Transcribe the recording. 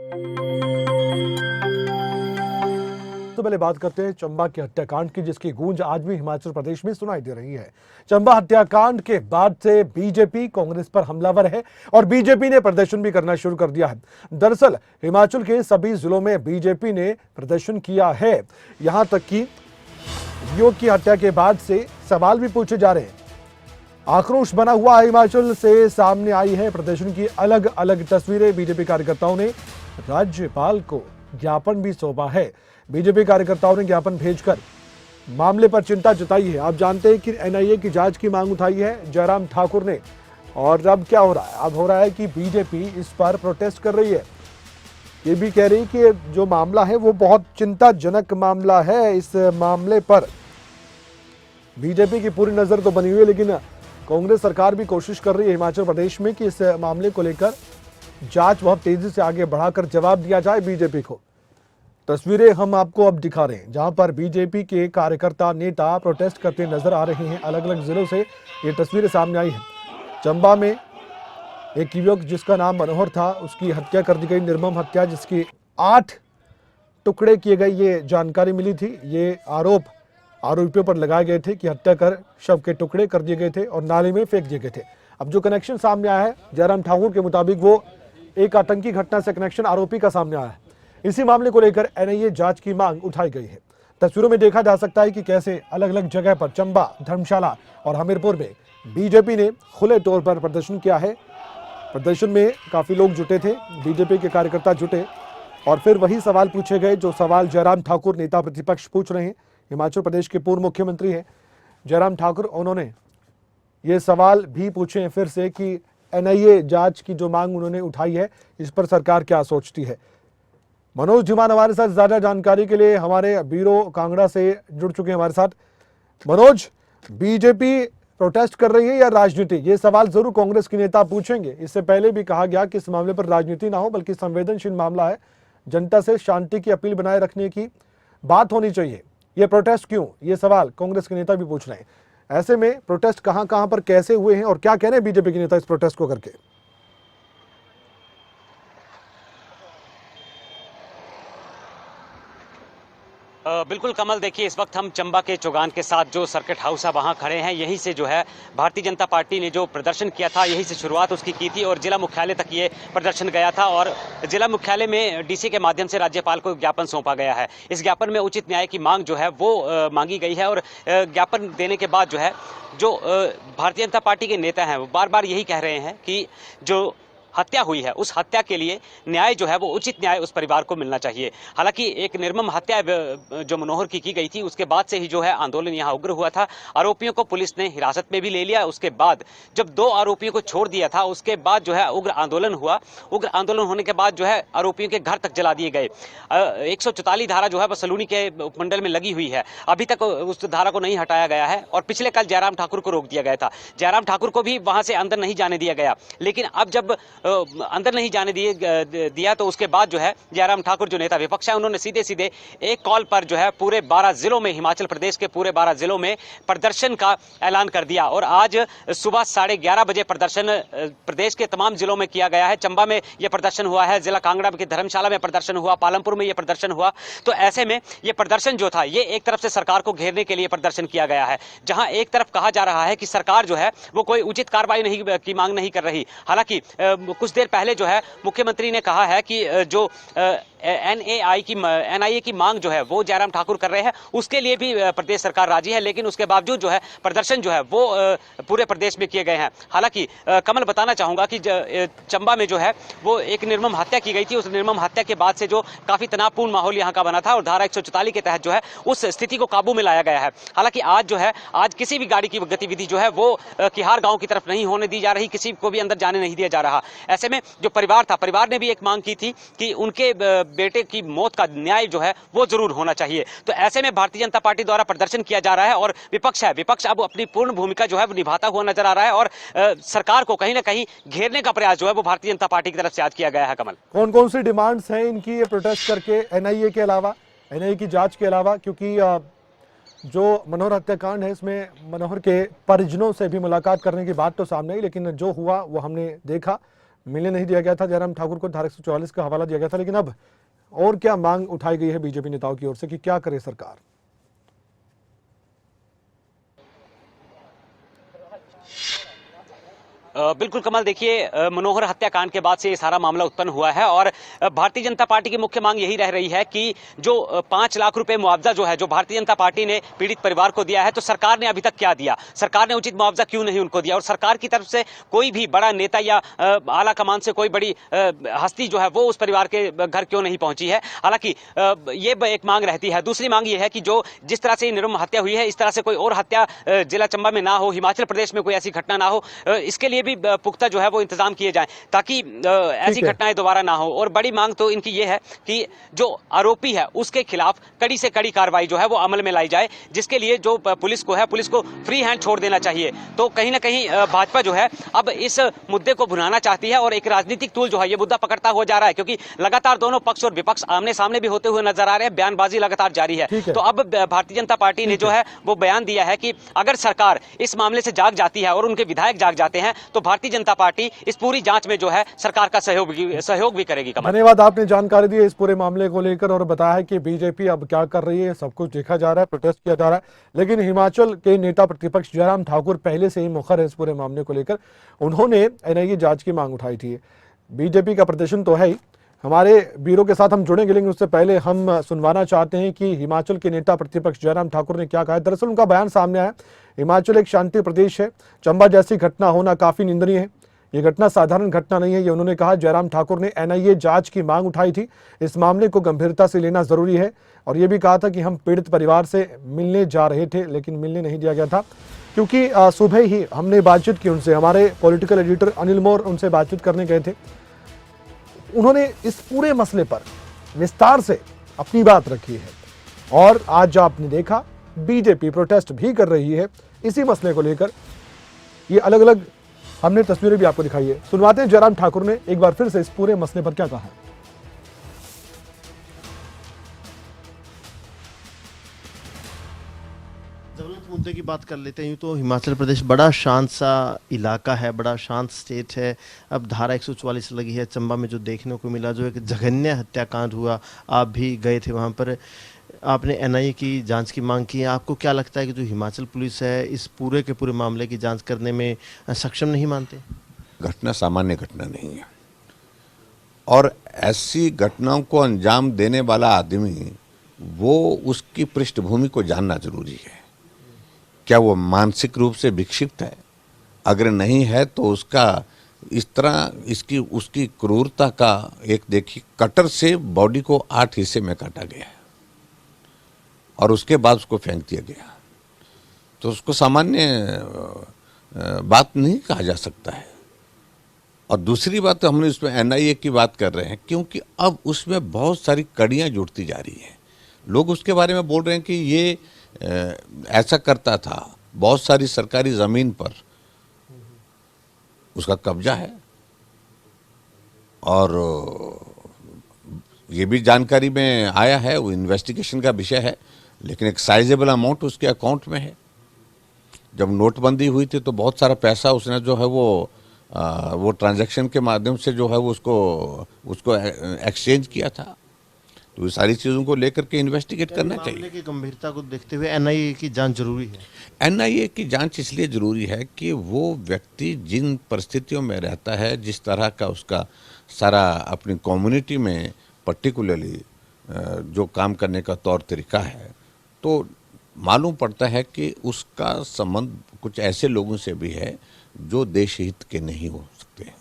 तो पहले बात करते हैं चंबा के हत्याकांड की, जिसकी गूंज आज भी हिमाचल प्रदेश में सुनाई दे रही है। चंबा हत्याकांड के बाद से बीजेपी कांग्रेस पर हमलावर है और बीजेपी ने प्रदर्शन भी करना शुरू कर दिया है। दरअसल हिमाचल के सभी जिलों में बीजेपी ने प्रदर्शन किया है। यहां तक कि युवक की हत्या के बाद से सवाल भी पूछे जा रहे हैं। आक्रोश बना हुआ हिमाचल से सामने आई है प्रदर्शन की अलग अलग तस्वीरें। बीजेपी कार्यकर्ताओं ने राज्यपाल को ज्ञापन भी सौंपा है। बीजेपी कार्यकर्ताओं ने ज्ञापन भेजकर मामले पर चिंता जताई है। आप जानते हैं कि एनआईए की जांच की मांग उठाई है जयराम ठाकुर ने, और अब क्या हो रहा है? अब हो रहा है कि बीजेपी इस पर प्रोटेस्ट कर रही है। ये भी कह रही है कि जो मामला है वो बहुत चिंताजनक मामला है। इस मामले पर बीजेपी की पूरी नजर तो बनी हुई है, लेकिन कांग्रेस सरकार भी कोशिश कर रही है हिमाचल प्रदेश में कि इस मामले को लेकर जांच बहुत तेजी से आगे बढ़ाकर जवाब दिया जाए बीजेपी को। तस्वीरें हम आपको अब दिखा रहे हैं जहां पर बीजेपी के कार्यकर्ता नेता प्रोटेस्ट करते नजर आ रहे हैं। अलग अलग जिलों से ये तस्वीरें सामने आई हैं। चंबा में एक युवक जिसका नाम मनोहर था, उसकी हत्या कर दी गई, निर्मम हत्या, जिसकी 8 टुकड़े किए गए, ये जानकारी मिली थी। ये आरोपियों पर लगाए गए थे कि हत्या कर शव के टुकड़े कर दिए गए थे और नाले में फेंक दिए गए थे। अब जो कनेक्शन सामने आया है जयराम ठाकुर के मुताबिक, वो एक आतंकी घटना से कनेक्शन आरोपी का सामने आया है। इसी मामले को लेकर एनआईए जांच की मांग उठाई गई है। तस्वीरों में देखा जा सकता है कि कैसे अलग अलग जगह पर चंबा, धर्मशाला और हमीरपुर में बीजेपी ने खुले तौर पर प्रदर्शन किया है। प्रदर्शन में काफी लोग जुटे थे, बीजेपी के कार्यकर्ता जुटे और फिर वही सवाल पूछे गए जो सवाल जयराम ठाकुर नेता प्रतिपक्ष पूछ रहे हैं। हिमाचल प्रदेश के पूर्व मुख्यमंत्री हैं जयराम ठाकुर, उन्होंने ये सवाल भी पूछे हैं फिर से कि एनआईए जांच की जो मांग उन्होंने उठाई है इस पर सरकार क्या सोचती है। मनोज धीमान हमारे साथ ज्यादा जानकारी के लिए हमारे ब्यूरो कांगड़ा से जुड़ चुके हैं हमारे साथ। मनोज, बीजेपी प्रोटेस्ट कर रही है या राजनीति? ये सवाल जरूर कांग्रेस के नेता पूछेंगे। इससे पहले भी कहा गया कि इस मामले पर राजनीति ना हो बल्कि संवेदनशील मामला है, जनता से शांति की अपील बनाए रखने की बात होनी चाहिए। ये प्रोटेस्ट क्यों? ये सवाल कांग्रेस के नेता भी पूछ रहे हैं। ऐसे में प्रोटेस्ट कहां कहां पर कैसे हुए हैं और क्या कह रहे हैं बीजेपी के नेता इस प्रोटेस्ट को करके? बिल्कुल कमल, देखिए इस वक्त हम चंबा के चौगान के साथ जो सर्किट हाउस है वहाँ खड़े हैं। यहीं से जो है भारतीय जनता पार्टी ने जो प्रदर्शन किया था, यहीं से शुरुआत उसकी की थी और जिला मुख्यालय तक ये प्रदर्शन गया था और जिला मुख्यालय में डीसी के माध्यम से राज्यपाल को ज्ञापन सौंपा गया है। इस ज्ञापन में उचित न्याय की मांग जो है वो मांगी गई है और ज्ञापन देने के बाद जो है जो भारतीय जनता पार्टी के नेता हैं वो बार बार यही कह रहे हैं कि जो हत्या हुई है उस हत्या के लिए न्याय जो है वो उचित न्याय उस परिवार को मिलना चाहिए। हालांकि एक निर्मम हत्या जो मनोहर की गई थी उसके बाद से ही जो है आंदोलन यहाँ उग्र हुआ था। आरोपियों को पुलिस ने हिरासत में भी ले लिया। उसके बाद जब 2 आरोपियों को छोड़ दिया था उसके बाद जो है उग्र आंदोलन हुआ। उग्र आंदोलन होने के बाद जो है आरोपियों के घर तक जला दिए गए। 144 धारा जो है वो सलूनी के उपमंडल में लगी हुई है, अभी तक उस धारा को नहीं हटाया गया है और पिछले कल जयराम ठाकुर को रोक दिया गया था। जयराम ठाकुर को भी वहां से अंदर नहीं जाने दिया गया, लेकिन अब जब अंदर नहीं जाने दिया तो उसके बाद जो है जयराम ठाकुर जो नेता विपक्ष है उन्होंने सीधे सीधे एक कॉल पर जो है पूरे 12 जिलों में, हिमाचल प्रदेश के पूरे 12 जिलों में प्रदर्शन का ऐलान कर दिया और आज सुबह 11:30 बजे प्रदर्शन प्रदेश के तमाम जिलों में किया गया है। चंबा में यह प्रदर्शन हुआ है, जिला कांगड़ा के धर्मशाला में प्रदर्शन हुआ, पालमपुर में यह प्रदर्शन हुआ। तो ऐसे में यह प्रदर्शन जो था ये एक तरफ से सरकार को घेरने के लिए प्रदर्शन किया गया है, जहां एक तरफ कहा जा रहा है कि सरकार जो है वो कोई उचित कार्रवाई की मांग नहीं कर रही। हालांकि कुछ देर पहले जो है मुख्यमंत्री ने कहा है कि जो एनआईए की मांग जो है वो जयराम ठाकुर कर रहे हैं उसके लिए भी प्रदेश सरकार राजी है, लेकिन उसके बावजूद जो है प्रदर्शन जो है वो पूरे प्रदेश में किए गए हैं। हालांकि कमल, बताना चाहूंगा कि चंबा में जो है वो एक निर्मम हत्या की गई थी। उस निर्मम हत्या के बाद से जो काफी तनावपूर्ण माहौल यहाँ का बना था और धारा 144 के तहत जो है उस स्थिति को काबू में लाया गया है। हालांकि आज जो है आज किसी भी गाड़ी की गतिविधि जो है वो किहार गांव की तरफ नहीं होने दी जा रही, किसी को भी अंदर जाने नहीं दिया जा रहा। ऐसे में जो परिवार था, परिवार ने भी एक मांग की थी कि उनके बेटे की मौत का न्याय जो है वो जरूर होना चाहिए। तो ऐसे में भारतीय जनता पार्टी द्वारा प्रदर्शन किया जा रहा है और विपक्ष अब अपनी पूर्ण भूमिका जो है वो निभाता हुआ नजर आ रहा है और सरकार को कहीं ना कहीं घेरने का प्रयास जो है वो भारतीय जनता पार्टी की तरफ से आज किया गया है। कमल, कौन कौन सी डिमांड्स हैं इनकी ये प्रोटेस्ट करके एनआईए के अलावा, एनआईए की जांच के अलावा? क्योंकि जो मनोहर हत्याकांड है इसमें मनोहर के परिजनों से भी मुलाकात करने की बात तो सामने आई, लेकिन जो हुआ वो हमने देखा। मिलने नहीं दिया गया था जयराम ठाकुर को, धारा 144 का हवाला दिया गया था। लेकिन अब और क्या मांग उठाई गई है बीजेपी नेताओं की ओर से कि क्या करे सरकार? बिल्कुल कमल, देखिए मनोहर हत्याकांड के बाद से ये सारा मामला उत्पन्न हुआ है और भारतीय जनता पार्टी की मुख्य मांग यही रह रही है कि जो 5 लाख रुपए मुआवजा जो है, जो भारतीय जनता पार्टी ने पीड़ित परिवार को दिया है, तो सरकार ने अभी तक क्या दिया, सरकार ने उचित मुआवजा क्यों नहीं उनको दिया, और सरकार की तरफ से कोई भी बड़ा नेता या आला कमान से कोई बड़ी हस्ती जो है वो उस परिवार के घर क्यों नहीं पहुंची है। हालांकि ये एक मांग रहती है। दूसरी मांग ये है कि जो जिस तरह से निर्मम हत्या हुई है, इस तरह से कोई और हत्या जिला चंबा में ना हो, हिमाचल प्रदेश में कोई ऐसी घटना ना हो, इसके लिए भी पुख्ता जो है वो इंतजाम किए जाएं ताकि ऐसी घटनाएं दोबारा ना हो। और बड़ी मांग तो इनकी ये है कि जो आरोपी है उसके खिलाफ कड़ी से कड़ी कार्रवाई जो है वो अमल में लाई जाए, जिसके लिए जो पुलिस को फ्री हैंड छोड़ देना चाहिए। तो कहीं ना कहीं भाजपा जो है अब इस मुद्दे को भुनाना चाहती है और एक राजनीतिक टूल जो है ये मुद्दा पकड़ता हुआ जा रहा है, क्योंकि लगातार दोनों पक्ष और विपक्ष आमने सामने भी होते हुए नजर आ रहे हैं, बयानबाजी लगातार जारी है। तो अब भारतीय जनता पार्टी ने जो है वो बयान दिया है कि अगर सरकार इस मामले से जाग जाती है और उनके विधायक जाग जाते हैं तो भारतीय जनता पार्टी इस पूरी जांच में जो है सरकार का सहयोग भी करेगी। धन्यवाद, आपने जानकारी दी इस पूरे मामले को लेकर और बताया है कि बीजेपी अब क्या कर रही है। सब कुछ देखा जा रहा है, प्रोटेस्ट किया जा रहा है, लेकिन हिमाचल के नेता प्रतिपक्ष जयराम ठाकुर पहले से ही मुखर है इस पूरे मामले को लेकर। उन्होंने एनआईए जांच की मांग उठाई थी। बीजेपी का प्रदर्शन तो है ही, हमारे ब्यूरो के साथ हम जुड़ेंगे, लेकिन उससे पहले हम सुनवाना चाहते हैं कि हिमाचल के नेता प्रतिपक्ष जयराम ठाकुर ने क्या कहा है। दरअसल उनका बयान सामने आया, हिमाचल एक शांति प्रदेश है, चंबा जैसी घटना होना काफी निंदनीय है, ये घटना साधारण घटना नहीं है, ये उन्होंने कहा। जयराम ठाकुर ने एनआईए जांच की मांग उठाई थी, इस मामले को गंभीरता से लेना जरूरी है, और ये भी कहा था कि हम पीड़ित परिवार से मिलने जा रहे थे लेकिन मिलने नहीं दिया गया था, क्योंकि सुबह ही हमने बातचीत की उनसे, हमारे पॉलिटिकल एडिटर अनिल मोर उनसे बातचीत करने गए थे। उन्होंने इस पूरे मसले पर विस्तार से अपनी बात रखी है और आज आपने देखा बीजेपी प्रोटेस्ट भी कर रही है इसी मसले को लेकर। ये अलग अलग हमने तस्वीरें भी आपको दिखाई है। सुनवाते हैं जयराम ठाकुर ने एक बार फिर से इस पूरे मसले पर क्या कहा है। ज्वलंत मुद्दे की बात कर लेते हैं तो हिमाचल प्रदेश बड़ा शांत सा इलाका है, बड़ा शांत स्टेट है। अब धारा 144 लगी है। चंबा में जो देखने को मिला, जो एक जघन्य हत्याकांड हुआ, आप भी गए थे वहाँ पर, आपने एनआईए की जांच की मांग की है। आपको क्या लगता है कि जो हिमाचल पुलिस है इस पूरे के पूरे मामले की जांच करने में सक्षम नहीं मानते? घटना सामान्य घटना नहीं है और ऐसी घटनाओं को अंजाम देने वाला आदमी, वो उसकी पृष्ठभूमि को जानना जरूरी है। क्या वो मानसिक रूप से विक्षिप्त है? अगर नहीं है तो उसका इस तरह उसकी क्रूरता का एक देखिए, कटर से बॉडी को 8 हिस्से में काटा गया है और उसके बाद उसको फेंक दिया गया, तो उसको सामान्य बात नहीं कहा जा सकता है। और दूसरी बात तो हमने उसमें एनआईए की बात कर रहे हैं क्योंकि अब उसमें बहुत सारी कड़ियां जुड़ती जा रही हैं। लोग उसके बारे में बोल रहे हैं कि ये ऐसा करता था, बहुत सारी सरकारी ज़मीन पर उसका कब्जा है और ये भी जानकारी में आया है, वो इन्वेस्टिगेशन का विषय है, लेकिन एक साइजेबल अमाउंट उसके अकाउंट में है। जब नोटबंदी हुई थी तो बहुत सारा पैसा उसने जो है वो ट्रांजैक्शन के माध्यम से जो है वो उसको एक्सचेंज किया था। तो ये सारी चीज़ों को लेकर के इन्वेस्टिगेट करना चाहिए। मामले की गंभीरता को देखते हुए एनआईए की जांच जरूरी है। एनआईए की जांच इसलिए ज़रूरी है कि वो व्यक्ति जिन परिस्थितियों में रहता है, जिस तरह का उसका सारा अपनी कम्युनिटी में पर्टिकुलरली जो काम करने का तौर तरीका है, तो मालूम पड़ता है कि उसका संबंध कुछ ऐसे लोगों से भी है जो देश हित के नहीं हो सकते।